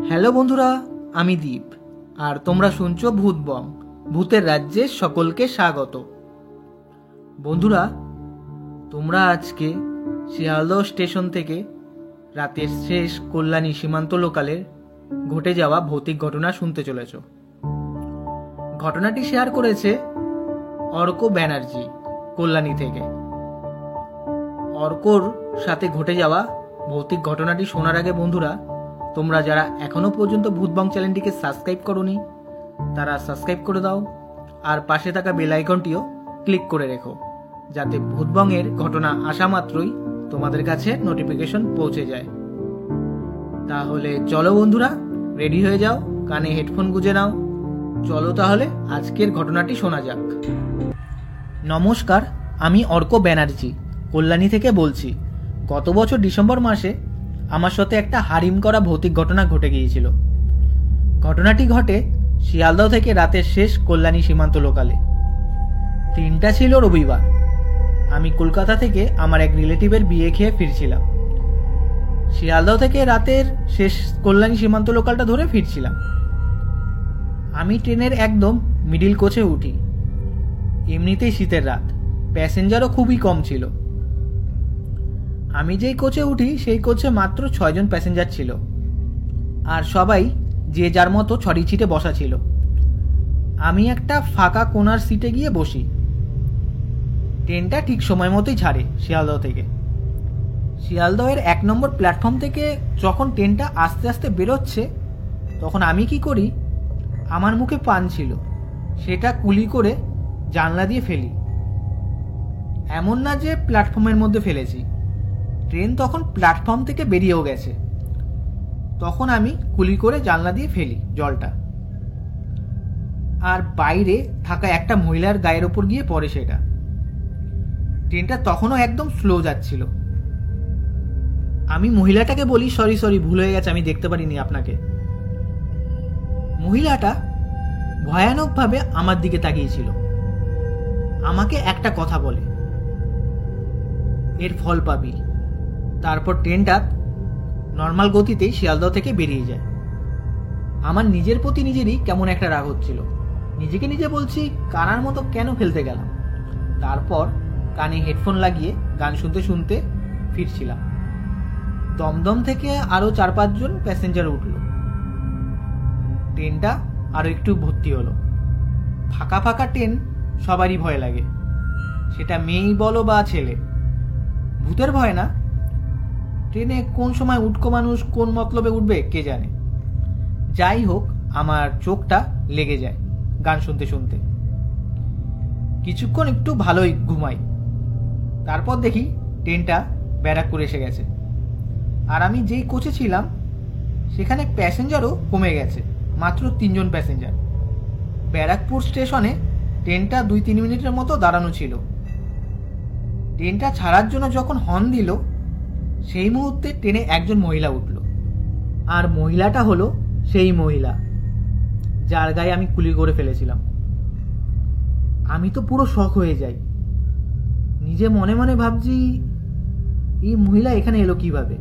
Hello বন্ধুরা, আমি দীপ আর তোমরা শুনছো ভূতবং, ভূতের রাজ্যে সকলকে স্বাগত। বন্ধুরা, তোমরা আজকে শিয়ালদহ স্টেশন থেকে রাতের শেষ কল্যাণী সীমান্ত লোকালের ঘটে যাওয়া ভৌতিক ঘটনা শুনতে চলেছ। ঘটনাটি শেয়ার করেছে অর্ক ব্যানার্জি কল্যাণী থেকে। অর্কর সাথে ঘটে যাওয়া ভৌতিক ঘটনাটি শোনার আগে বন্ধুরা, তোমরা যারা এখনো পর্যন্ত ভূতবং চ্যানেলটিকে সাবস্ক্রাইব করোনি তারা সাবস্ক্রাইব করে দাও আর পাশে থাকা বেল আইকনটিও ক্লিক করে রেখো, যাতে ভূতবং এর ঘটনা আসা মাত্রই তোমাদের কাছে নোটিফিকেশন পৌঁছে যায়। তাহলে চলো বন্ধুরা, রেডি হয়ে যাও, কানে হেডফোন গুঁজে নাও। চলো তাহলে আজকের ঘটনাটি শোনা যাক। নমস্কার, আমি অর্ক ব্যানার্জি কল্যাণী থেকে বলছি। গত বছর ডিসেম্বর মাসে আমার সাথে একটা হারিম করা ভৌতিক ঘটনা ঘটে গিয়েছিল। ঘটনাটি ঘটে শিয়ালদহ থেকে রাতের শেষ কল্যাণী সীমান্ত লোকালে। দিনটা ছিল রবিবার। আমি কলকাতা থেকে আমার এক রিলেটিভের বিয়ে খেয়ে ফিরছিলাম। শিয়ালদহ থেকে রাতের শেষ কল্যাণী সীমান্ত লোকালটা ধরে ফিরছিলাম। আমি ট্রেনের একদম মিডিল কোচে উঠি। এমনিতেই শীতের রাত, প্যাসেঞ্জারও খুবই কম ছিল। আমি যেই কোচে উঠি সেই কোচে মাত্র 6 জন প্যাসেঞ্জার ছিল, আর সবাই যে যার মতো ছড়ি ছিটে বসা ছিল। আমি একটা ফাঁকা কোনার সিটে গিয়ে বসি। ট্রেনটা ঠিক সময় মতোই ছাড়ে শিয়ালদহ থেকে। শিয়ালদহের 1 নম্বর প্ল্যাটফর্ম থেকে যখন ট্রেনটা আস্তে আস্তে বেরোচ্ছে, তখন আমি কি করি, আমার মুখে পান ছিল, সেটা কুলি করে জানলা দিয়ে ফেলি। এমন না যে প্ল্যাটফর্মের মধ্যে ফেলেছি, ট্রেন তখন প্ল্যাটফর্ম থেকে বেরিয়েও গেছে। তখন আমি কুলি করে জানলা দিয়ে ফেলি জলটা, আর বাইরে থাকা একটা মহিলার গায়ের ওপর গিয়ে পড়ে সেটা। ট্রেনটা তখনও একদম স্লো যাচ্ছিল। আমি মহিলাটাকে বলি, সরি ভুল হয়ে গেছে, আমি দেখতে পারিনি আপনাকে। মহিলাটা ভয়ানকভাবে আমার দিকে তাকিয়েছিল। আমাকে একটা কথা বলে, এর ফল পাবি। তারপর ট্রেনটা নর্মাল গতিতেই শিয়ালদহ থেকে বেরিয়ে যায়। আমার নিজের প্রতি নিজেরই কেমন একটা রাগ হচ্ছিল। নিজেকে নিজে বলছি, কানার মতো কেন ফেলতে গেলাম। তারপর কানে হেডফোন লাগিয়ে গান শুনতে শুনতে ফিরছিলাম। দমদম থেকে আরো 4-5 জন প্যাসেঞ্জার উঠল। ট্রেনটা আরো একটু ভর্তি হলো। ফাঁকা ফাঁকা ট্রেন সবারই ভয় লাগে, সেটা মেয়েই বলো বা ছেলে। ভূতের ভয় না, ট্রেনে কোন সময় উটকো মানুষ কোন মতলবে উঠবে কে জানে। যাই হোক, আমার চোখটা লেগে যায় গান শুনতে শুনতে। কিছুক্ষণ একটু ভালোই ঘুমাই। তারপর দেখি ট্রেনটা ব্যারাকপুর এসে গেছে। আর আমি যেই কোচে ছিলাম সেখানে প্যাসেঞ্জারও কমে গেছে, মাত্র 3 জন প্যাসেঞ্জার। ব্যারাকপুর স্টেশনে ট্রেনটা 2-3 মিনিটের মতো দাঁড়ানো ছিল। ট্রেনটা ছাড়ার জন্য যখন হর্ন দিল, সেই মুহূর্তে ট্রেনে একজন মহিলা উঠল। আর মহিলাটা হলো সেই মহিলা যার গায়ে আমি কুলি করে ফেলেছিলাম। আমি তো পুরো শক হয়ে যাই। নিজে মনে মনে ভাবছি, এই মহিলা এখানে এলো কিভাবে।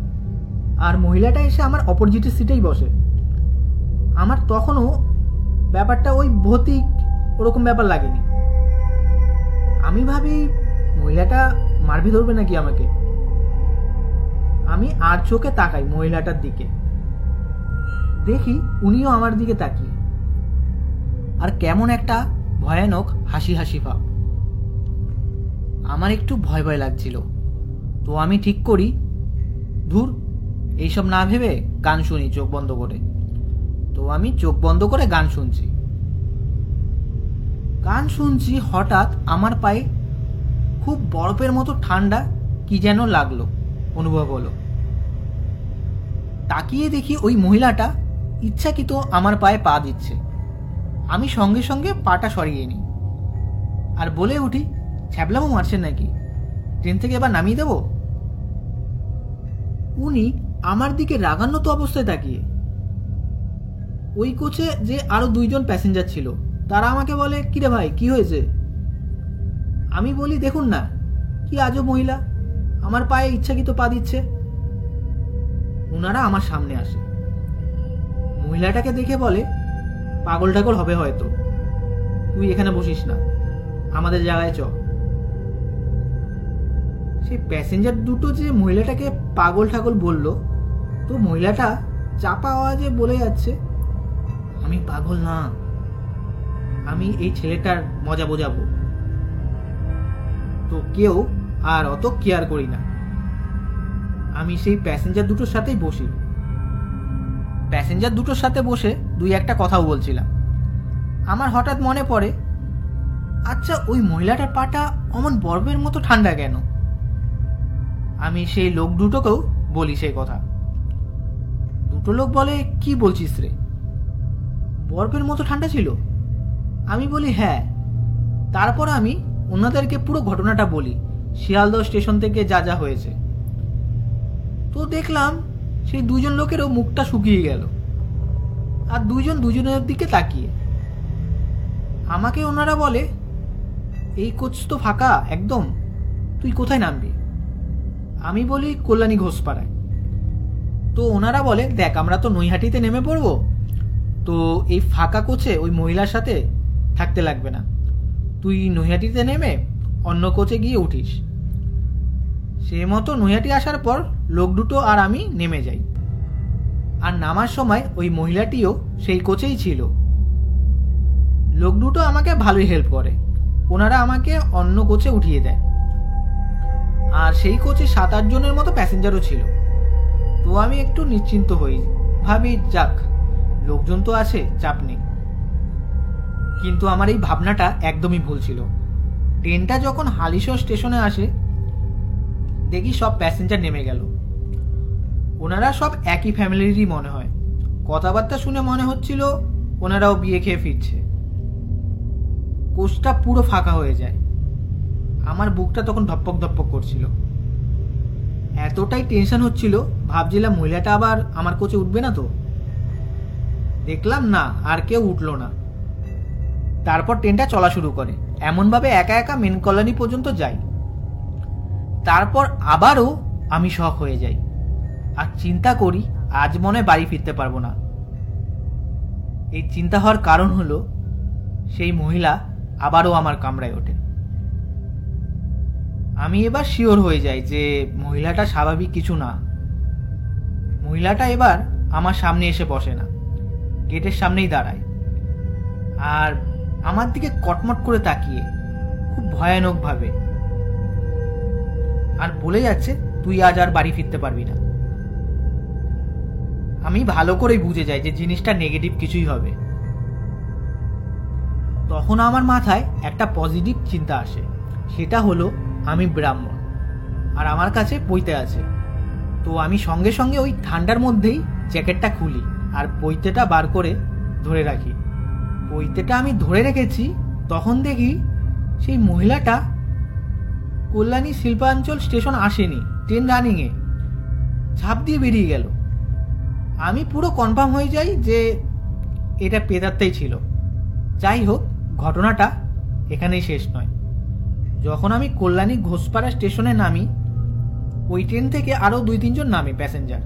আর মহিলাটা এসে আমার অপোজিটের সিটেই বসে। আমার তখনও ব্যাপারটা ওই ভৌতিক ওরকম ব্যাপার লাগেনি। আমি ভাবি মহিলাটা মারবি ধরবে নাকি আমাকে। আমি আর চোখে তাকাই মহিলাটার দিকে, দেখি উনিও আমার দিকে তাকিয়ে, আর কেমন একটা ভয়ানক হাসি হাসি ভাব। আমার একটু ভয় ভয় লাগছিল। তো আমি ঠিক করি, ধুর, এইসব না ভেবে গান শুনি চোখ বন্ধ করে। তো আমি চোখ বন্ধ করে গান শুনছি। হঠাৎ আমার পায়ে খুব বরফের মতো ঠান্ডা কি যেন লাগলো, অনুভব হলো। তাকিয়ে দেখি ওই মহিলাটা ইচ্ছাকৃত আমার পায়ে পা দিচ্ছে। আমি সঙ্গে সঙ্গে পাটা সরিয়ে নিই আর বলে উঠি, ছ্যাবলামো মারছেন নাকি, ট্রেন থেকে এবার নামিয়ে দেব। উনি আমার দিকে রাগান্বিত অবস্থায় তাকিয়ে। ওই কোচে যে আরো 2 জন প্যাসেঞ্জার ছিল, তারা আমাকে বলে, কিরে ভাই কি হয়েছে। আমি বলি, দেখুন না কি আজব মহিলা, আমার পায়ে ইচ্ছাকৃত পা দিচ্ছে। ওনারা আমার সামনে আসে। মহিলাটাকে দেখে বলে, পাগল টাগল হবে হয়তো, তুই এখানে বসিস না, আমাদের জায়গায় চ। সেই প্যাসেঞ্জার দুটো যে মহিলাটাকে পাগল ঠাগল বলল, তো মহিলাটা চাপা আওয়াজে বলে যাচ্ছে, আমি পাগল না, আমি এই ছেলেটার মজা বোঝাবো। তো কেউ আর অত কেয়ার করি না, আমি সেই প্যাসেঞ্জার দুটোর সাথেই বসি। প্যাসেঞ্জার দুটোর সাথে বসে দুই একটা কথাও বলছিলাম। আমার হঠাৎ মনে পড়ে, আচ্ছা ওই মহিলাটার পাটা অমন বরফের মতো ঠান্ডা কেন? আমি সেই লোক দুটোকেও বলি সেই কথা। দুটো লোক বলে, কি বলছিস রে, বরফের মতো ঠান্ডা ছিল? আমি বলি হ্যাঁ। তারপর আমি ওনাদেরকে পুরো ঘটনাটা বলি, শিয়ালদহ স্টেশন থেকে যা যা হয়েছে। তো দেখলাম সেই দুজন লোকেরও মুখটা শুকিয়ে গেল, আর দুজন দুজনের দিকে তাকিয়ে। আমাকে ওনারা বলে, এই কোচ তো ফাঁকা একদম, তুই কোথায় নামবি? আমি বলি কল্যাণী ঘোষপাড়ায়। তো ওনারা বলে, দেখ আমরা তো নৈহাটিতে নেমে পড়বো, তো এই ফাঁকা কোচে ওই মহিলার সাথে থাকতে লাগবে না, তুই নৈহাটিতে নেমে অন্য কোচে গিয়ে উঠিস। সে মতো নৈহাটি আসার পর লোক দুটো আর আমি নেমে যাই। আর নামার সময় ওই মহিলাটিও সেই কোচেই ছিল। লোক দুটো আমাকে ভালোই হেল্প করে, ওনারা আমাকে অন্য কোচে উঠিয়ে দেয়। আর সেই কোচে 7-8 জনের মতো প্যাসেঞ্জারও ছিল। তো আমি একটু নিশ্চিন্ত হই, ভাবি যাক লোকজন তো আছে, চাপ নেই। কিন্তু আমার এই ভাবনাটা একদমই ভুল ছিল। ট্রেনটা যখন হালিশহর স্টেশনে আসে, দেখি সব প্যাসেঞ্জার নেমে গেল। ওনারা সব একই ফ্যামিলিরই মনে হয়, কথাবার্তা শুনে মনে হচ্ছিল ওনারাও বিয়ে খেয়ে ফিরছে। কোচটা পুরো ফাঁকা হয়ে যায়। আমার বুকটা তখন ধপক ধপক করছিল, এতটাই টেনশন হচ্ছিল, ভাবছিলাম মহিলাটা আবার আমার কোচে উঠবে না তো। দেখলাম না, আর কেউ উঠলো না। তারপর ট্রেনটা চলা শুরু করে, এমনভাবে একা একা মেন কলোনি পর্যন্ত যাই। তারপর আবারও আমি শক হয়ে যাই, আর চিন্তা করি আজ মনে বাড়ি ফিরতে পারবো না। এই চিন্তা হওয়ার কারণ হলো, সেই মহিলা আবারও আমার কামরায় ওঠে। আমি এবার শিওর হয়ে যাই যে মহিলাটা স্বাভাবিক কিছু না। মহিলাটা এবার আমার সামনে এসে বসে না, গেটের সামনেই দাঁড়ায়, আর আমার দিকে কটমট করে তাকিয়ে খুব ভয়ানক ভাবে, আর বলে যাচ্ছে, তুই আজ আর বাড়ি ফিরতে পারবি না। আমি ভালো করেই বুঝে যাই যে জিনিসটা নেগেটিভ কিছুই হবে। তখন আমার মাথায় একটা পজিটিভ চিন্তা আসে, সেটা হলো আমি ব্রাহ্মণ আর আমার কাছে পৈতে আছে। তো আমি সঙ্গে সঙ্গে ওই ঠান্ডার মধ্যেই জ্যাকেটটা খুলি আর পৈতেটা বার করে ধরে রাখি। পৈতেটা আমি ধরে রেখেছি, তখন দেখি সেই মহিলাটা কল্যাণী শিল্পাঞ্চল স্টেশন আসেনি, ট্রেন রানিংয়ে ঝাঁপ দিয়ে বেরিয়ে গেল। আমি পুরো কনফার্ম হয়ে যাই যে এটা প্রেতাত্মাই ছিল। যাই হোক, ঘটনাটা এখানেই শেষ নয়। যখন আমি কল্যাণী ঘোষপাড়া স্টেশনে নামি, ওই ট্রেন থেকে আরও 2-3 জন নামে প্যাসেঞ্জার।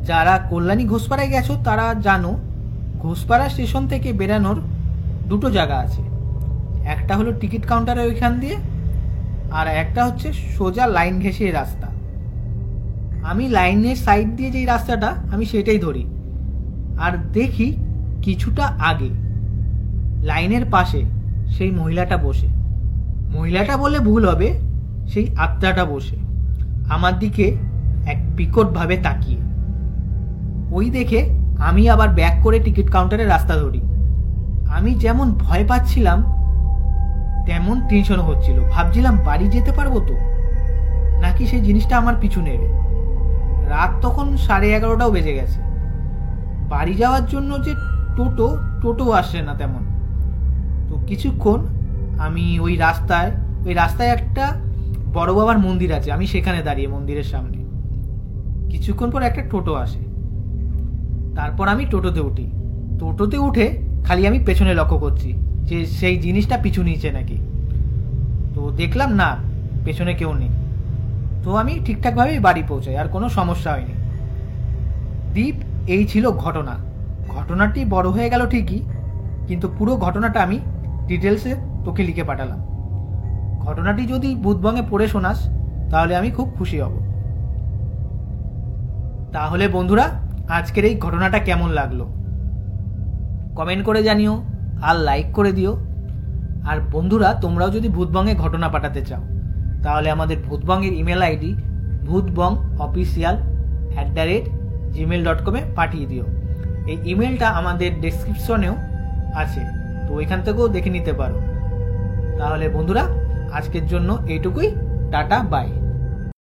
যারা কল্যাণী ঘোষপাড়ায় গেছো তারা জানো, ঘোষপাড়া স্টেশন থেকে বেরানোর দুটো জায়গা আছে। একটা হলো টিকিট কাউন্টারের ওইখান দিয়ে, আর একটা হচ্ছে সোজা লাইন ঘেঁষে রাস্তা। আমি লাইনের সাইড দিয়ে যেই রাস্তাটা, আমি সেটাই ধরি। আর দেখি কিছুটা আগে লাইনের পাশে সেই মহিলাটা বসে, মহিলাটা বলে ভুল হবে, সেই আত্মাটা বসে আমার দিকে এক বিকটভাবে তাকিয়ে। ওই দেখে আমি আবার ব্যাক করে টিকিট কাউন্টারের রাস্তা ধরি। আমি যেমন ভয় পাচ্ছিলাম তেমন টেনশন হচ্ছিল, ভাবছিলাম বাড়ি যেতে পারবো তো, নাকি সেই জিনিসটা আমার পিছু নেবে। রাত তখন 11:30টাও বেজে গেছে। বাড়ি যাওয়ার জন্য যে টোটো আসছে না তেমন। তো কিছুক্ষণ আমি ওই রাস্তায় একটা বড় বাবার মন্দির আছে, আমি সেখানে দাঁড়িয়ে মন্দিরের সামনে। কিছুক্ষণ পর একটা টোটো আসে, তারপর আমি টোটোতে উঠি। টোটোতে উঠে খালি আমি পেছনে লক্ষ্য করছি যে সেই জিনিসটা পিছু নিয়েছে নাকি। তো দেখলাম না, পেছনে কেউ নেই। তো আমি ঠিকঠাকভাবেই বাড়ি পৌঁছাই, আর কোনো সমস্যা হয়নি। দীপ, এই ছিল ঘটনা। ঘটনাটি বড় হয়ে গেল ঠিকই, কিন্তু পুরো ঘটনাটা আমি ডিটেলসে তোকে লিখে পাঠালাম। ঘটনাটি যদি ভূতবঙ্গে পড়ে শোনাস তাহলে আমি খুব খুশি হব। তাহলে বন্ধুরা, আজকের এই ঘটনাটা কেমন লাগলো কমেন্ট করে জানিও, আর লাইক করে দিও। আর বন্ধুরা, তোমরাও যদি ভূতবঙ্গে ঘটনা পাঠাতে চাও তাহলে আমাদের ভূতবঙ্গের ইমেল আইডি bhutbongofficial@gmail.com পাঠিয়ে দিও। এই ইমেলটা আমাদের ডেসক্রিপশনেও আছে, তো এখান থেকেও দেখে নিতে পারো। তাহলে বন্ধুরা, আজকের জন্য এইটুকুই। Tata, by.